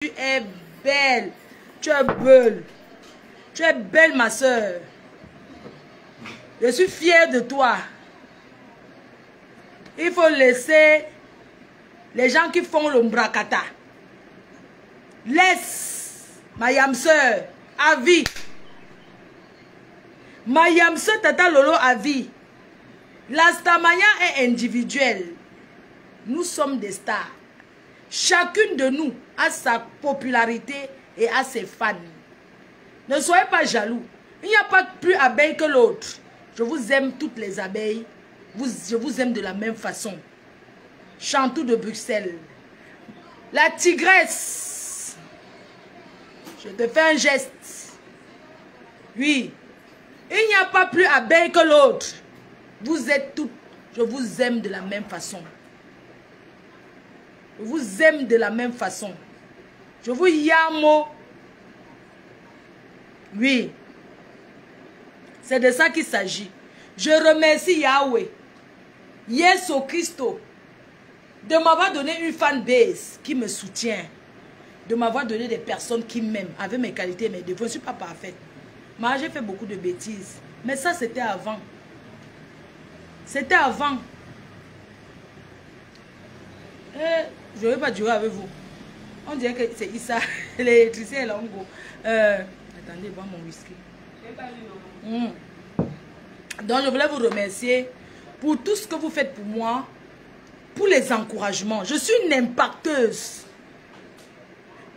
Tu es belle. Tu es belle. Tu es belle, ma soeur. Je suis fière de toi. Il faut laisser les gens qui font le mbrakata. Laisse ma yam soeur à vie. Ma yam soeur Tata Lolo à vie. La Starmania est individuelle. Nous sommes des stars. Chacune de nous a sa popularité et a ses fans. Ne soyez pas jaloux. Il n'y a pas plus abeilles que l'autre. Je vous aime toutes les abeilles. Je vous aime de la même façon. Chantou de Bruxelles. La tigresse. Je te fais un geste. Oui. Il n'y a pas plus abeilles que l'autre. Vous êtes toutes. Je vous aime de la même façon. Je vous aime de la même façon. Je vous yamo. Oui. C'est de ça qu'il s'agit. Je remercie Yahweh, Yesu Christo, de m'avoir donné une fanbase qui me soutient. De m'avoir donné des personnes qui m'aiment avec mes qualités et mes défauts. Je ne suis pas parfaite. Moi, j'ai fait beaucoup de bêtises. Mais ça, c'était avant. C'était avant. Je ne vais pas durer avec vous. On dirait que c'est Issa. L'électricien est là en gros. Attendez, voir mon whisky. Donc, je voulais vous remercier pour tout ce que vous faites pour moi, pour les encouragements. Je suis une impacteuse.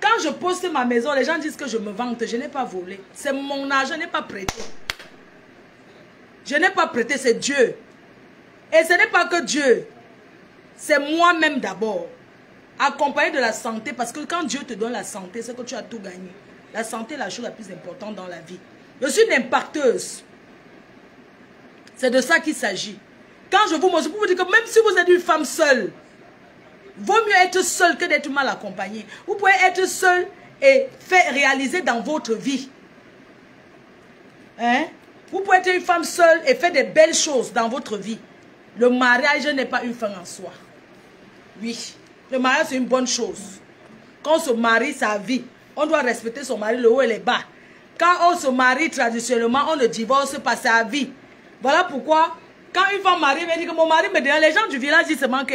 Quand je poste ma maison, les gens disent que je me vante. Je n'ai pas volé. C'est mon argent, je n'ai pas prêté. Je n'ai pas prêté, c'est Dieu. Et ce n'est pas que Dieu. C'est moi-même d'abord. Accompagné de la santé, parce que quand Dieu te donne la santé, c'est que tu as tout gagné. La santé est la chose la plus importante dans la vie. Je suis une impacteuse. C'est de ça qu'il s'agit. Quand je vous montre, je peux vous dire que même si vous êtes une femme seule, vaut mieux être seule que d'être mal accompagnée. Vous pouvez être seule et faire réaliser dans votre vie. Hein? Vous pouvez être une femme seule et faire des belles choses dans votre vie. Le mariage n'est pas une fin en soi. Oui, le mariage c'est une bonne chose. Quand on se marie sa vie, on doit respecter son mari le haut et le bas. Quand on se marie traditionnellement, on ne divorce pas sa vie. Voilà pourquoi, quand une femme mariée me dit que mon mari me dit, les gens du village disent seulement que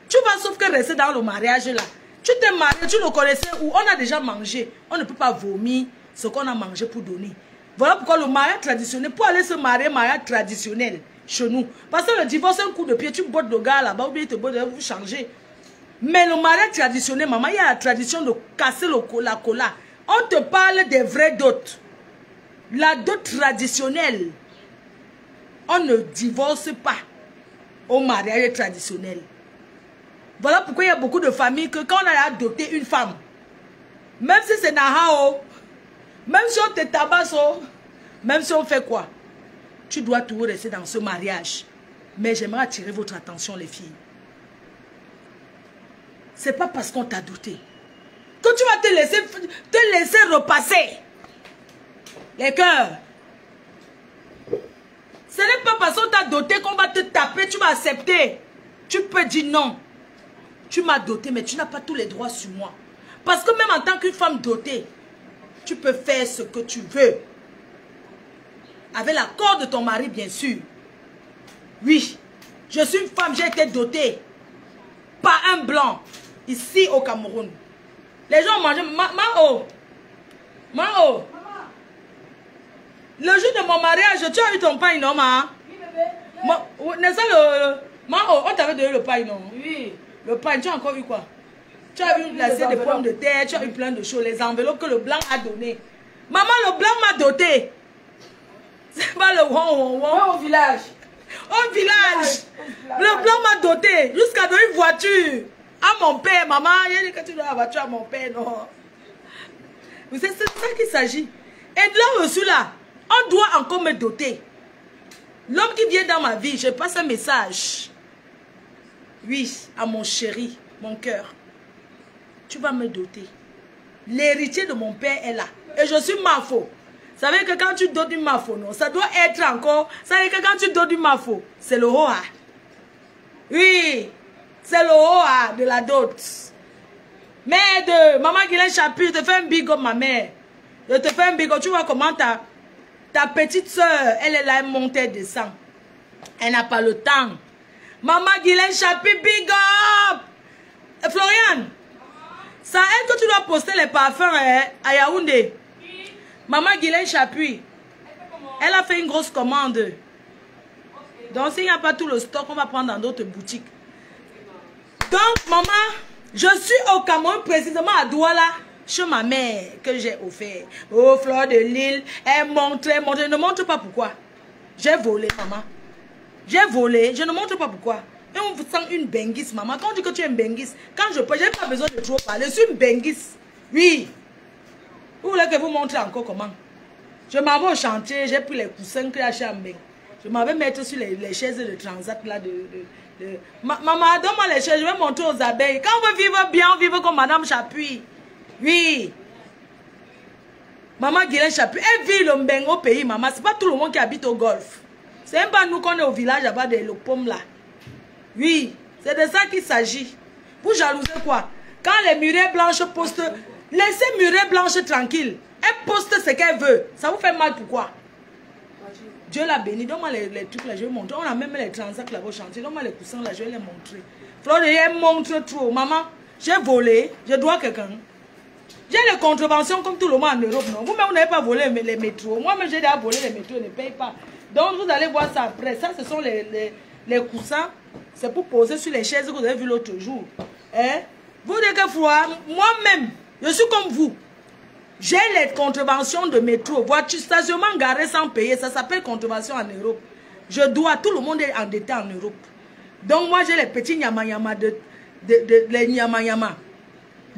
tu vas sauf que rester dans le mariage là. Tu t'es marié, tu le connaissais où on a déjà mangé. On ne peut pas vomir ce qu'on a mangé pour donner. Voilà pourquoi le mariage traditionnel, pour aller se marier, mariage traditionnel chez nous. Parce que le divorce, c'est un coup de pied, tu bottes le gars là-bas, ou bien il te botte, vous changez. Mais le mariage traditionnel, maman, il y a la tradition de casser la cola. On te parle des vrais dots. La dot traditionnelle. On ne divorce pas au mariage traditionnel. Voilà pourquoi il y a beaucoup de familles que quand on a adopté une femme, même si c'est Nahao, même si on te tabasse, même si on fait quoi, tu dois toujours rester dans ce mariage. Mais j'aimerais attirer votre attention, les filles. C'est pas parce qu'on t'a doté que tu vas te laisser repasser les cœurs. Ce n'est pas parce qu'on t'a doté qu'on va te taper, tu vas accepter. Tu peux dire non. Tu m'as doté, mais tu n'as pas tous les droits sur moi. Parce que même en tant qu'une femme dotée, tu peux faire ce que tu veux. Avec l'accord de ton mari, bien sûr. Oui, je suis une femme, j'ai été dotée par un blanc, ici au Cameroun. Les gens mangent... Mao. Le jour de mon mariage, tu as eu ton pain, non, ma? Oui, bébé. N'est-ce pas le... Mao, on t'avait donné le pain, non? Oui. Le pain, tu as encore eu quoi? Tu as eu l'assiette de pommes de terre, tu as eu plein de choses, les enveloppes que le blanc a donné. Maman, le blanc m'a doté. C'est pas le au village. Au village. Le blanc m'a doté. Jusqu'à donner une voiture à mon père. Maman, il a dit que tu dois la voiture à mon père, non? C'est de ça qu'il s'agit. Et de là où je suis là, on doit encore me doter. L'homme qui vient dans ma vie, je passe un message. Oui, à mon chéri, mon cœur. Tu vas me doter. L'héritier de mon père est là. Et je suis Mafo. Vous savez que quand tu dotes une Mafo, non, ça doit être encore... Vous savez que quand tu dotes une Mafo, c'est le Hoa. Oui, c'est le Hoa de la dot. Merde, maman Guylaine Chapuis, je te fais un big up, ma mère. Je te fais un big up. Tu vois comment ta petite soeur, elle est là, elle monte, elle descend. Elle n'a pas le temps. Maman Guylaine Chapuis, big up. Florian, ça aide que tu dois poster les parfums à Yaoundé. Maman Guylaine Chapuis, elle a fait une grosse commande. Donc, s'il n'y a pas tout le stock, on va prendre dans d'autres boutiques. Donc, maman, je suis au Cameroun, précisément à Douala, chez ma mère, que j'ai offert. Oh, Fleur de Lille, elle montre, je ne montre pas pourquoi. J'ai volé, maman. J'ai volé, je ne montre pas pourquoi. Et on vous sent une benguisse, maman. Quand on dit que tu es une benguisse, quand je peux, je n'ai pas besoin de trop parler. Je suis une benguisse. Oui. Vous voulez que vous montre encore comment? Je m'en vais au chantier, j'ai pris les coussins que j'ai achetés en Beng. Je m'en vais mettre sur les chaises de transat là Maman, donne-moi les chaises, je vais montrer aux abeilles. Quand on veut vivre bien, on vit comme Madame Chapuis. Oui. Maman Guylaine Chapuis, elle vit le Mbeng au pays, maman. C'est pas tout le monde qui habite au golfe. C'est même pas nous qu'on est au village là-bas de l'Opom là. Oui, c'est de ça qu'il s'agit. Vous jalousez quoi? Quand les murets blanches postent, laissez murets blanches tranquilles. Elle poste ce qu'elle veut. Ça vous fait mal pourquoi? Dieu l'a béni. Donne-moi les trucs là, je vais montrer. On a même les transacts là au chantier. Donne-moi les coussins là, je vais les montrer. Flore, elle montre trop. Maman, j'ai volé. Je dois quelqu'un. J'ai les contraventions comme tout le monde en Europe. Vous-même, vous n'avez pas volé les métros. Moi-même, j'ai déjà volé les métros. Je ne paye pas. Donc, vous allez voir ça après. Ça, ce sont les coussins. C'est pour poser sur les chaises que vous avez vu l'autre jour. Hein? Vous dites que moi-même, je suis comme vous. J'ai les contraventions de métro. Voiture, stationnement garé sans payer. Ça s'appelle contravention en Europe. Je dois. Tout le monde est endetté en Europe. Donc, moi, j'ai les petits nyama-nyama les nyama-nyama.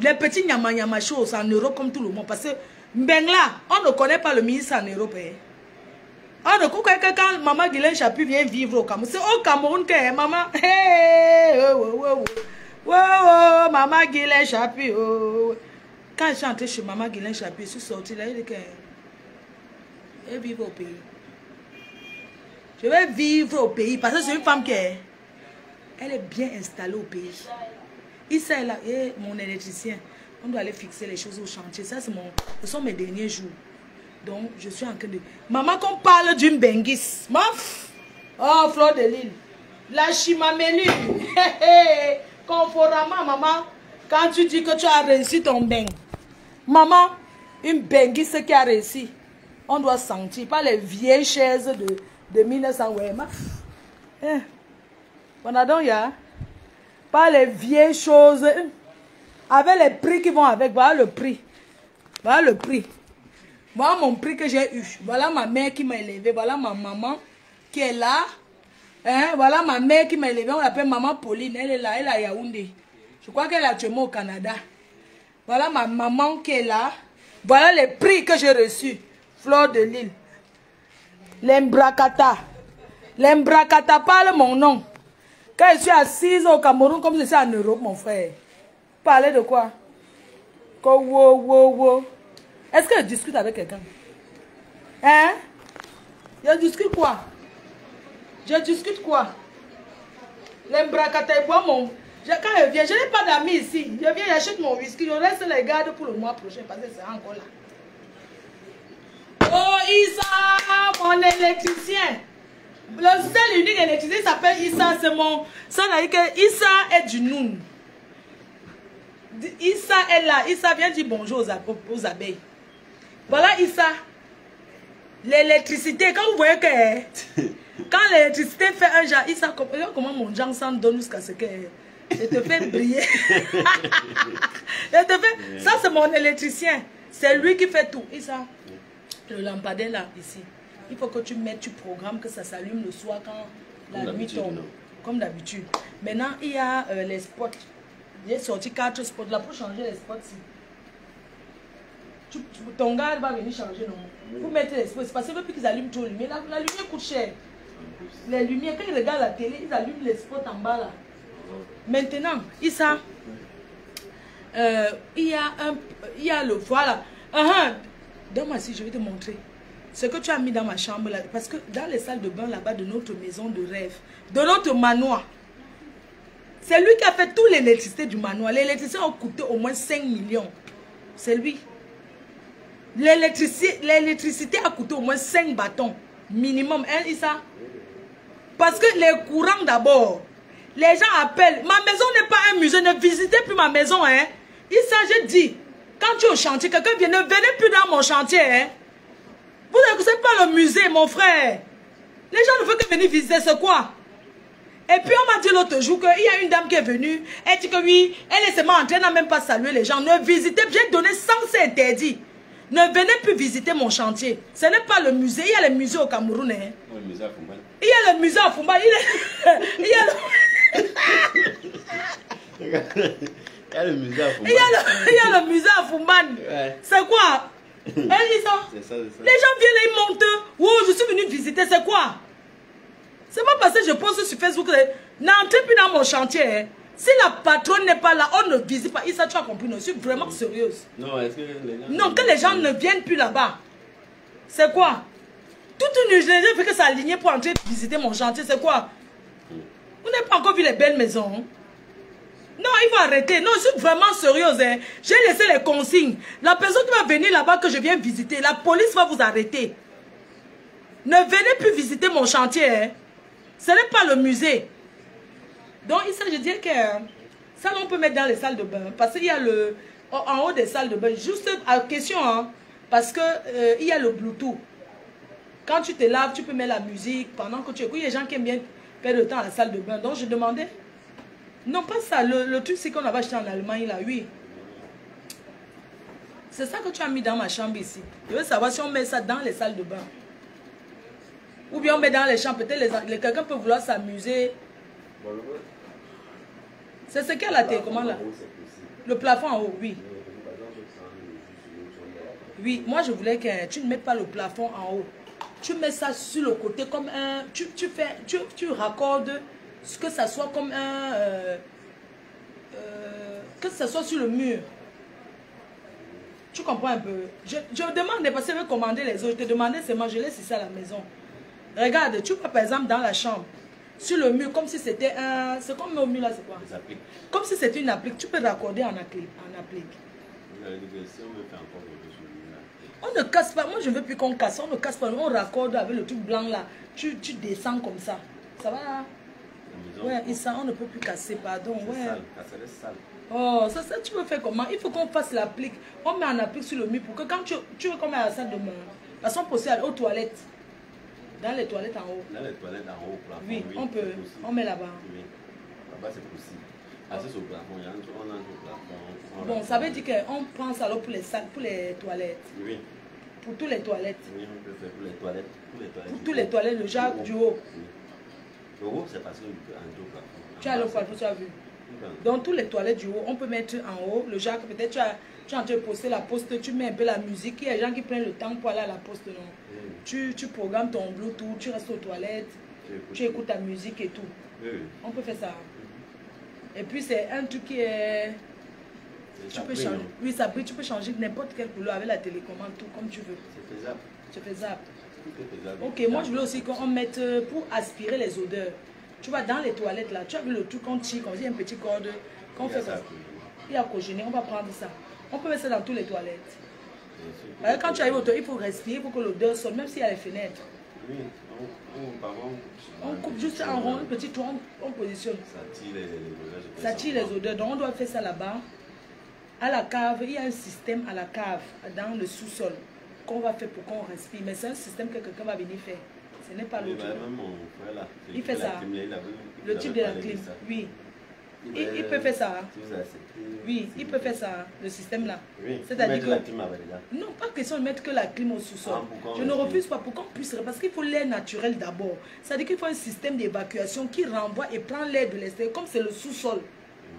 Les petits nyama-nyama choses en Europe comme tout le monde. Parce que, Mbengla, on ne connaît pas le ministre en Europe. Hein. On ne connaît que quand maman Guylaine Chapuis vient vivre au Cameroun. C'est au Cameroun que maman. Hey, maman Guylaine Chapuis. Quand je suis entrée chez maman Guylaine Chapuis, je suis sortie là, elle dit qu'elle vit au pays. Je vais vivre au pays parce que c'est une femme qui est bien installée au pays. Issa est là, et mon électricien, on doit aller fixer les choses au chantier. Ça, ce sont mes derniers jours. Donc, je suis en train de... Maman, qu'on parle d'une benguisse. Maf! Oh, Fleur de Lille. La chimamélie. Conforama, maman. Quand tu dis que tu as réussi ton beng. Maman, une benguisse qui a réussi. On doit sentir. Pas les vieilles chaises de 1900. Ouais, maf. Bon, ya. Pas les vieilles choses. Avec les prix qui vont avec. Voilà le prix. Voilà le prix. Voilà mon prix que j'ai eu. Voilà ma mère qui m'a élevé. Voilà ma maman qui est là. Hein? Voilà ma mère qui m'a élevé. On l'appelle maman Pauline. Elle est là. Elle est à Yaoundé. Je crois qu'elle est actuellement au Canada. Voilà ma maman qui est là. Voilà les prix que j'ai reçus. Fleur de Lille. L'Embrakata. L'Embrakata parle mon nom. Quand je suis assise au Cameroun comme je suis en Europe, mon frère. Parler de quoi? Est-ce que je discute avec quelqu'un? Hein? Je discute quoi? Je discute quoi? L'Embrakata, moi, quand je viens, je n'ai pas d'amis ici. Je viens, j'achète mon whisky, je reste les gardes pour le mois prochain parce que c'est encore là. Oh, Issa, mon électricien. Le seul unique électricien s'appelle Issa, c'est mon... Ça veut dire que Issa est du Noun. Issa est là. Issa vient dire bonjour aux abeilles. Voilà Issa. L'électricité, quand vous voyez que... Quand l'électricité fait un genre, Issa, comment mon genre s'en donne jusqu'à ce que... Je te fais briller. Je te fais... Ça, c'est mon électricien. C'est lui qui fait tout. Issa, le lampadaire là, ici. Il faut que tu mettes, tu programmes que ça s'allume le soir quand la nuit tombe. Comme d'habitude. Maintenant, il y a les spots. J'ai sorti 4 spots là pour changer les spots. Ton gars va venir changer. Non? Vous mettez les spots. C'est parce qu'il veut plus qu'ils allument trop. Mais la lumière coûte cher. Les lumières, quand ils regardent la télé, ils allument les spots en bas là. Maintenant, il y a le voilà. Donne-moi si je vais te montrer. Ce que tu as mis dans ma chambre là. Parce que dans les salles de bain là-bas de notre maison de rêve, de notre manoir, C'est lui qui a fait toute l'électricité du manoir. L'électricité a coûté au moins 5 millions. C'est lui. L'électricité a coûté au moins 5 bâtons. Minimum. Hein, Issa? Parce que les courants d'abord. Les gens appellent. Ma maison n'est pas un musée. Ne visitez plus ma maison. Hein. Issa, je dis. Quand tu es au chantier, quelqu'un vient. Ne venez plus dans mon chantier. Hein. Vous n'êtes pas le musée, mon frère. Les gens ne veulent que venir visiter. C'est quoi? Et puis on m'a dit l'autre jour qu'il y a une dame qui est venue. Elle dit que oui, elle est seulement en train, elle n'a même pas salué les gens. Ne visitez, j'ai donné 100, c'est interdit. Ne venez plus visiter mon chantier. Ce n'est pas le musée. Il y a le musée au Cameroun. Hein. Le musée à Fumban. Il y a le musée à Fumban. Il y a le musée à Fumban. Il y a le musée à Fumban. Ouais. C'est quoi? C'est ça. Les gens viennent et ils montent. Oh, je suis venu visiter. C'est quoi? C'est pas parce que je poste sur Facebook. N'entrez plus dans mon chantier. Hein. Si la patronne n'est pas là, on ne visite pas. Issa, tu as compris, non? Je suis vraiment sérieuse. Non, est-ce que les gens... Non, que les gens ne viennent plus là-bas. C'est quoi? Toute une journée, fait que ça aligné pour entrer visiter mon chantier. C'est quoi? Vous n'avez pas encore vu les belles maisons. Hein? Non, il faut arrêter. Non, je suis vraiment sérieuse. Hein? J'ai laissé les consignes. La personne qui va venir là-bas que je viens visiter, la police va vous arrêter. Ne venez plus visiter mon chantier. Hein? Ce n'est pas le musée. Donc, il s'agit de dire que ça, on peut mettre dans les salles de bain. Parce qu'il y a le... En haut des salles de bain, juste à question, hein, parce que il y a le Bluetooth. Quand tu te laves, tu peux mettre la musique pendant que tu écoutes. Il y a des gens qui aiment bien perdre le temps à la salle de bain. Donc, je demandais... Non, pas ça. Le truc, c'est qu'on avait acheté en Allemagne, là, oui. C'est ça que tu as mis dans ma chambre ici. Je veux savoir si on met ça dans les salles de bain. Ou bien on met dans les chambres. Peut-être quelqu'un peut vouloir s'amuser. C'est ce qu'il y a la télécommande là. Le plafond en haut, oui. Oui, moi je voulais que tu ne mettes pas le plafond en haut. Tu mets ça sur le côté comme un... Tu raccordes que ça soit comme un... que ça soit sur le mur. Tu comprends un peu? Je demande parce que je veux commander les autres. Je te demandais seulement, je laisse ça à la maison. Regarde, tu vas par exemple dans la chambre. Sur le mur, comme si c'était un... C'est comme au mur là, c'est quoi? Comme si c'était une applique. Tu peux raccorder en applique. On ne casse pas. Moi, je ne veux plus qu'on casse. On ne casse pas. On raccorde avec le truc blanc là. Tu descends comme ça. Ça va là? Ouais, et ça, on ne peut plus casser, pardon. Ouais. Sale. Oh, ça, tu veux faire comment? Il faut qu'on fasse l'applique. On met en applique sur le mur pour que quand tu veux qu'on mette à la salle de bain, parce qu'on peut aussi aller aux toilettes. Dans les toilettes en haut. Dans les toilettes en haut, plafond. Oui, on peut. On met là-bas. Oui. Là-bas, c'est possible. Assis au plafond, il y a un truc, on entre au plafond. Bon, ça veut dire qu'on pense alors pour les salles, pour les toilettes. Oui. Pour toutes les toilettes. Oui, on peut faire pour les toilettes. Pour toutes les toilettes, le genre du haut. Oui. Le haut, c'est parce qu'on peut entrer au plafond. Tu as le plafond, tu as vu. Dans toutes les toilettes du haut, on peut mettre en haut le genre, peut-être tu es en train de poster la poste, tu mets un peu la musique. Il y a des gens qui prennent le temps pour aller à la poste, non? Tu programmes ton Bluetooth, tu restes aux toilettes, tu écoutes ta musique et tout. On peut faire ça. Et puis c'est un truc qui est... Tu peux changer. Oui, ça brille, tu peux changer n'importe quelle couleur avec la télécommande, tout comme tu veux. C'est faisable. C'est faisable. Ok, moi je voulais aussi qu'on mette pour aspirer les odeurs. Tu vois, dans les toilettes là, tu as vu le truc qu'on tire, comme si un petit corde, qu'on fait ça. Il y a cogéné, on va prendre ça. On peut mettre ça dans toutes les toilettes. Quand tu arrives au toilette, il faut respirer pour que l'odeur sorte, même s'il y a les fenêtres. Oui, on coupe juste en rond, un petit tour, on positionne. Ça tire les odeurs. Donc on doit faire ça là-bas. À la cave, il y a un système à la cave, dans le sous-sol, qu'on va faire pour qu'on respire. Mais c'est un système que quelqu'un va venir faire. Ce n'est pas l'autre. Il fait ça. Le type de la clim, oui. Il peut faire ça. Oui, il peut faire ça, le système là. C'est-à-dire que... Non, pas question de mettre que la clim au sous-sol. Je ne refuse pas pour qu'on puisse... Parce qu'il faut l'air naturel d'abord. C'est-à-dire qu'il faut un système d'évacuation qui renvoie et prend l'air de l'extérieur, comme c'est le sous-sol.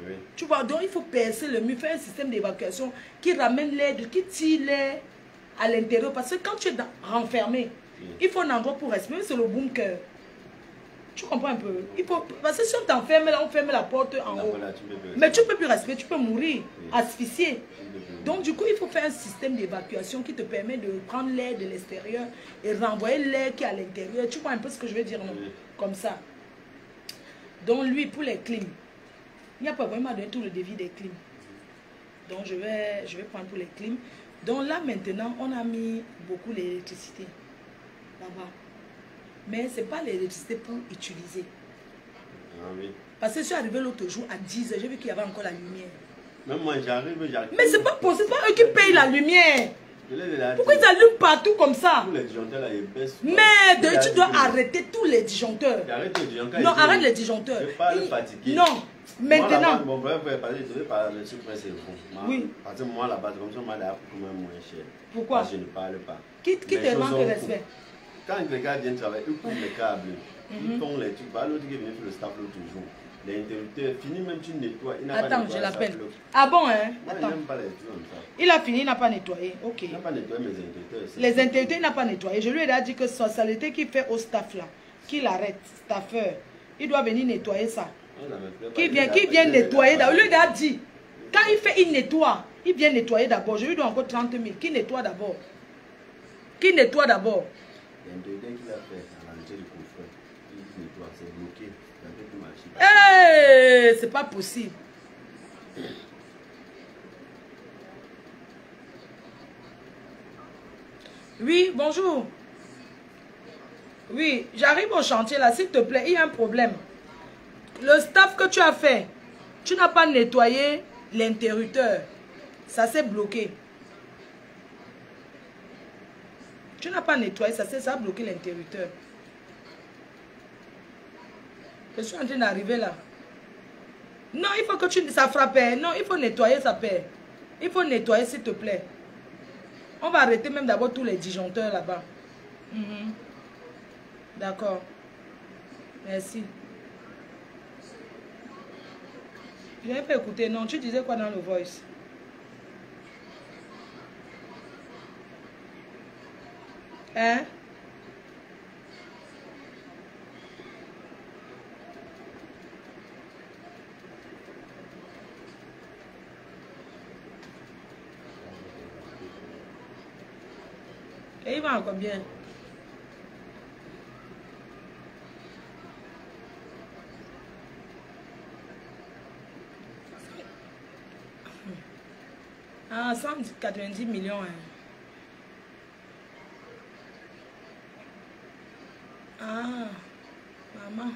Oui. Tu vois, donc il faut percer le mur, faire un système d'évacuation qui ramène l'air, qui tire l'air à l'intérieur. Parce que quand tu es renfermé, il faut un endroit pour respirer, c'est le bunker. Tu comprends un peu? Il faut, parce que si on t'enferme là, on ferme la porte en haut. Mais tu ne peux plus respirer, tu peux mourir, asphyxier. Donc du coup, il faut faire un système d'évacuation qui te permet de prendre l'air de l'extérieur et renvoyer l'air qui est à l'intérieur. Tu vois un peu ce que je veux dire, non? Comme ça. Donc lui, pour les clims, Il n'y a pas vraiment donné tout le devis des clims. Donc je vais prendre pour les clims. Donc là maintenant, on a mis beaucoup l'électricité là-bas. Mais ce n'est pas l'électricité pour utiliser. Ah oui. Parce que je suis arrivé l'autre jour à 10h, j'ai vu qu'il y avait encore la lumière. Même moi j'arrive. Mais c'est pas possible, c'est pas eux qui payent la lumière. Pourquoi ils allument partout comme ça? Tous les disjoncteurs là, ils baissent. Mais tu dois arrêter tous les disjoncteurs. Arrête les disjoncteurs. Non, arrête les disjoncteurs. Je ne vais pas le fatiguer. Non, maintenant. Mon frère va parler, je vais parler de ce prix, c'est bon. Oui. Parce que moi là-bas, comme ça, moi là, pour quand même moins cher. Pourquoi? Parce que je ne parle pas. Qui te manque de respect? Quand les gars viennent travailler, ils coupent les câbles. Ils font les trucs. L'autre qui vient faire le staff l'autre jour. Les interrupteurs, fini même tu nettoies. Attends, je l'appelle. Ah bon, hein? Attends. Il n'aime pas les trucs comme ça. Il a fini, il n'a pas nettoyé. Ok. Il n'a pas nettoyé mes interrupteurs. Les interrupteurs, il n'a pas nettoyé. Je lui ai dit que sa saleté qu'il fait au staff là, qu'il arrête, staffeur, il doit venir nettoyer ça. Qui vient nettoyer. Lui, il a dit, quand il fait, il nettoie. Il vient nettoyer d'abord. Je lui donne encore 30 000. Qui nettoie d'abord? Qui nettoie d'abord? L'interrupteur qu'il a fait à l'entrée du coffre, il nettoie, c'est bloqué. Hey, c'est pas possible. Oui, bonjour. Oui, j'arrive au chantier là, s'il te plaît, il y a un problème. Le staff que tu as fait, tu n'as pas nettoyé l'interrupteur. Ça s'est bloqué. Tu n'as pas nettoyé, ça a bloqué l'interrupteur. Je suis en train d'arriver là. Non, il faut que tu... Ça frappe. Non, il faut nettoyer, ça paie. Il faut nettoyer, s'il te plaît. On va arrêter même d'abord tous les disjoncteurs là-bas. D'accord. Merci. Je n'ai pas écouté. Non, tu disais quoi dans le voice? Hein? Et il va en combien? Ah, 190 millions. Hein. Ah, maman.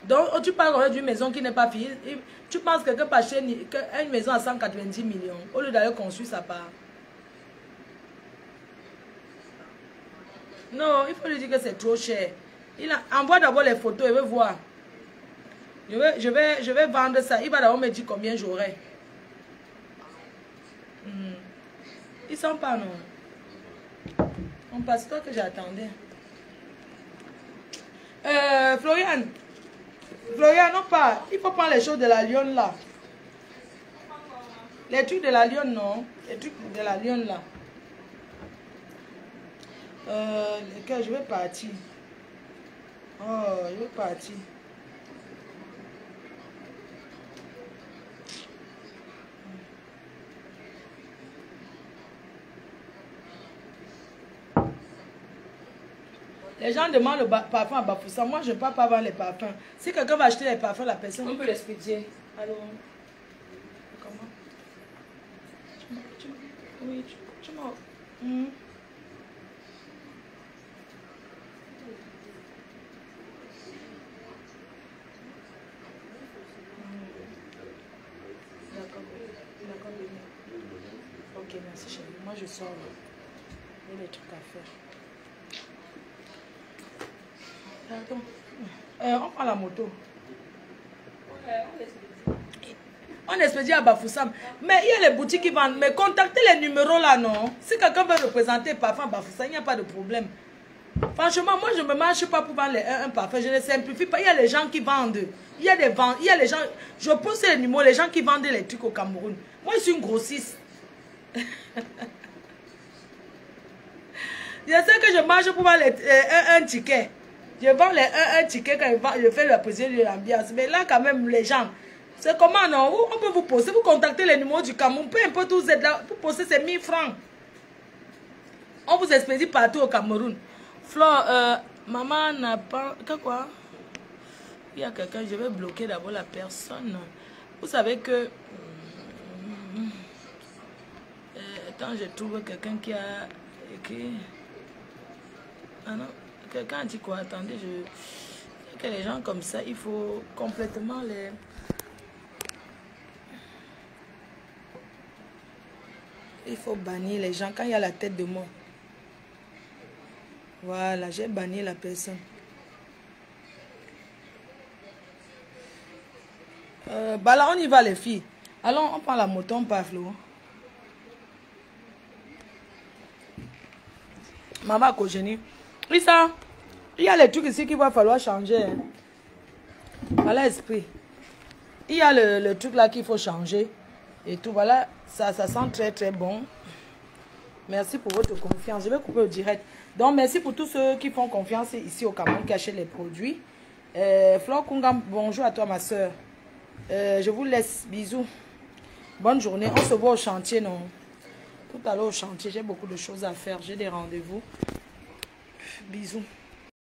Donc, tu parles d'une maison qui n'est pas finie. Tu penses que quelqu'un peut acheter une maison à 190 millions au lieu d'aller construire sa part. Non, il faut lui dire que c'est trop cher. Envoie d'abord les photos, il veut voir. Je vais vendre ça. Il va d'abord me dire combien j'aurai. Ils sont pas, non. On passe toi que j'attendais. Florian, non pas. Il faut prendre les choses de la lionne là. Les trucs de la lionne, non. Les trucs de la lionne là. Lesquels je vais partir. Oh, je vais partir. Les gens demandent le parfum à Bafoussam. Moi, je ne peux pas vendre les parfums. Si quelqu'un va acheter les parfums, la personne... On peut l'expédier. Alors, comment? Oui, tu m'as... D'accord. Ok, merci chérie. Moi, je sors. Il y a des trucs à faire. On prend la moto. On expédie à Bafoussam. Mais il y a les boutiques qui vendent. Mais contactez les numéros là, non? Si quelqu'un veut représenter parfum Bafoussam, il n'y a pas de problème. Franchement, moi je ne me marche pas pour vendre un parfum. Je ne simplifie pas. Il y a les gens qui vendent. Il y a les gens. Je pose les numéros, les gens qui vendent les trucs au Cameroun. Moi, je suis une grossiste. Je sais que je marche pour vendre un ticket. Je vends un ticket quand je fais la position de l'ambiance. Mais là, quand même, les gens, C'est comment, non? On peut vous poster, vous contactez les numéros du Cameroun. Peu importe où vous êtes là, vous postez ces 1000 francs. On vous expédie partout au Cameroun. Flore, maman n'a pas... Quoi? Il y a quelqu'un, je vais bloquer d'abord la personne. Vous savez que... Attends, je trouve quelqu'un qui a écrit... Ah non, quelqu'un a dit quoi? Attendez, je... Que les gens comme ça, il faut complètement les... Il faut bannir les gens quand il y a la tête de mort. Voilà, j'ai banni la personne. Bah là, on y va les filles. Allons, on prend la moto, on part, Flo. Maman Kojeni. Lisa, il y a les trucs ici qu'il va falloir changer. Hein. Voilà, esprit. Il y a le truc là qu'il faut changer. Et tout, voilà, ça sent très très bon. Merci pour votre confiance. Je vais couper au direct. Donc, merci pour tous ceux qui font confiance ici au Cameroun, qui achètent les produits. Flore Kungam, bonjour à toi ma soeur. Je vous laisse. Bisous. Bonne journée. On se voit au chantier, non? Tout à l'heure au chantier, j'ai beaucoup de choses à faire. J'ai des rendez-vous. Bisous.